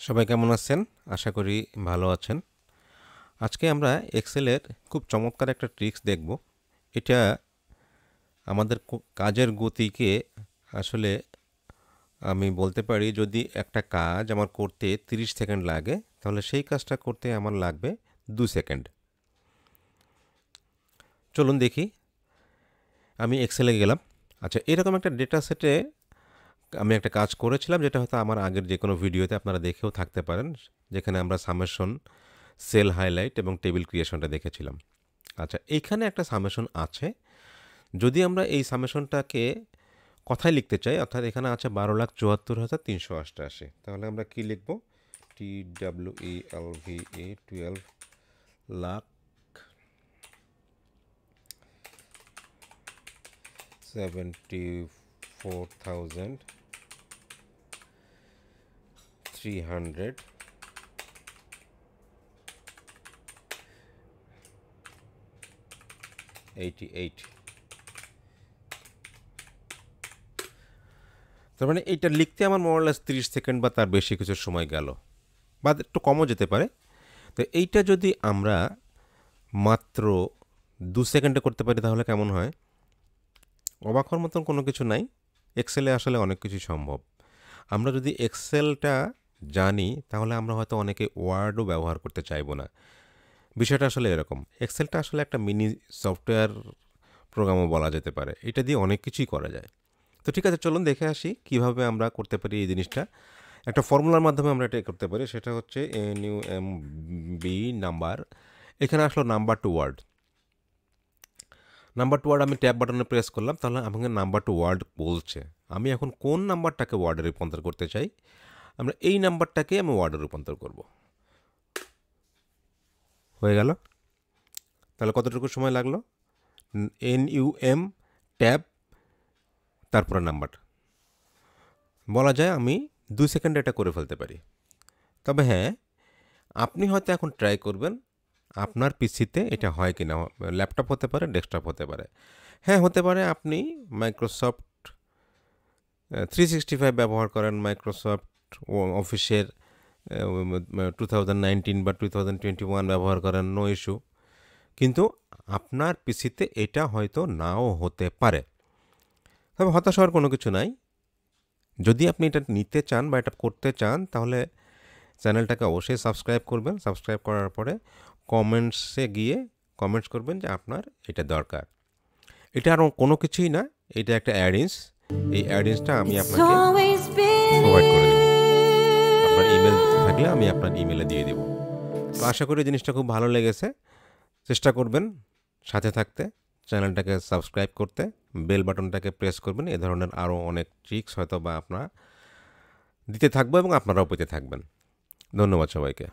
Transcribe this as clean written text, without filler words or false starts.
সবাই কেমন আছেন? আশা করি ভালো আছেন। আজকে আমরা এক্সেলের খুব চমৎকার একটা ট্রিক্স দেখব। এটা আমাদের কাজের গতিকে আসলে আমি বলতে পারি, যদি একটা কাজ আমার করতে 30 সেকেন্ড লাগে, তাহলে সেই কাজটা করতে আমার লাগবে 2 সেকেন্ড। চলুন দেখি। আমি এক্সেলে গেলাম। আচ্ছা, এরকম একটা ডেটা সেটে আমি একটা কাজ করেছিলাম, যেটা হয়তো আমার আগের যে কোনো ভিডিওতে আপনারা দেখেও থাকতে পারেন, যেখানে আমরা সামেশন, সেল হাইলাইট এবং টেবিল ক্রিয়েশনটা দেখেছিলাম। আচ্ছা, এইখানে একটা সামেশন আছে। যদি আমরা এই সামেশনটাকে কথায় লিখতে চাই, অর্থাৎ এখানে আছে 12,74,388, তাহলে আমরা কি লিখব? TWELVA 12 লাখ 74,388। তার মানে এইটা লিখতে আমার মোরালেস 30 সেকেন্ড বা তার বেশি কিছু সময় গেল, বা একটু কমও যেতে পারে। তো এইটা যদি আমরা মাত্র 2 সেকেন্ডে করতে পারি, তাহলে কেমন হয়? অবাক হওয়ার মতন কোনো কিছু নাই। এক্সেলে আসলে অনেক কিছুই সম্ভব। আমরা যদি এক্সেলটা জানি, তাহলে আমরা হয়তো অনেকে ওয়ার্ডও ব্যবহার করতে চাইবো না। বিষয়টা আসলে এরকম। এক্সেলটা আসলে একটা মিনি সফটওয়্যার প্রোগ্রামও বলা যেতে পারে। এটা দিয়ে অনেক কিছুই করা যায়। তো ঠিক আছে, চলুন দেখে আসি কিভাবে আমরা করতে পারি এই জিনিসটা। একটা ফর্মুলার মাধ্যমে আমরা এটা করতে পারি, সেটা হচ্ছে NUMB নাম্বার। এখানে আসলো number to word. Number to word আমি ট্যাব বাটনে প্রেস করলাম, তাহলে আমাকে নাম্বার টু ওয়ার্ড বলছে। আমি এখন কোন নাম্বারটাকে ওয়ার্ডে রূপান্তর করতে চাই, আমরা এই নাম্বারটাকে আমি ওয়ার্ডে রূপান্তর করব। হয়ে গেল। তাহলে কতটুকু সময় লাগলো? NUM ট্যাব, তারপরে নাম্বার। বলা যায় আমি 2 সেকেন্ডে এটা করে ফেলতে পারি। তবে হ্যাঁ, আপনি হয়তো এখন ট্রাই করবেন আপনার পিসিতে এটা হয় কি না। ল্যাপটপ হতে পারে, ডেস্কটপ হতে পারে। হ্যাঁ, হতে পারে আপনি মাইক্রোসফট 365 ব্যবহার করেন, মাইক্রোসফট অফিসের 2019 বা 2021 ব্যবহার করেন, নো ইস্যু। কিন্তু আপনার পিসিতে এটা হয়তো নাও হতে পারে। তবে হতাশ হওয়ার কোনো কিছু নাই। যদি আপনি এটা নিতে চান বা এটা করতে চান, তাহলে চ্যানেলটাকে অবশ্যই সাবস্ক্রাইব করবেন। সাবস্ক্রাইব করার পরে কমেন্টসে গিয়ে কমেন্টস করবেন যে আপনার এটা দরকার। এটা আর কোনো কিছুই না, এটা একটা অ্যাডিন্স। এই অ্যাডিন্সটা আমি আপনাকে প্রোভাইড করে দেব। আপনার ইমেল থাকলে আমি আপনার ইমেলে দিয়ে দেব। তো আশা করি জিনিসটা খুব ভালো লেগেছে। চেষ্টা করবেন সাথে থাকতে, চ্যানেলটাকে সাবস্ক্রাইব করতে, বেল বাটনটাকে প্রেস করবেন। এ ধরনের আরও অনেক ট্রিক্স হয়তো বা আপনারা দিতে থাকবো এবং আপনারাও পেতে থাকবেন। ধন্যবাদ সবাইকে।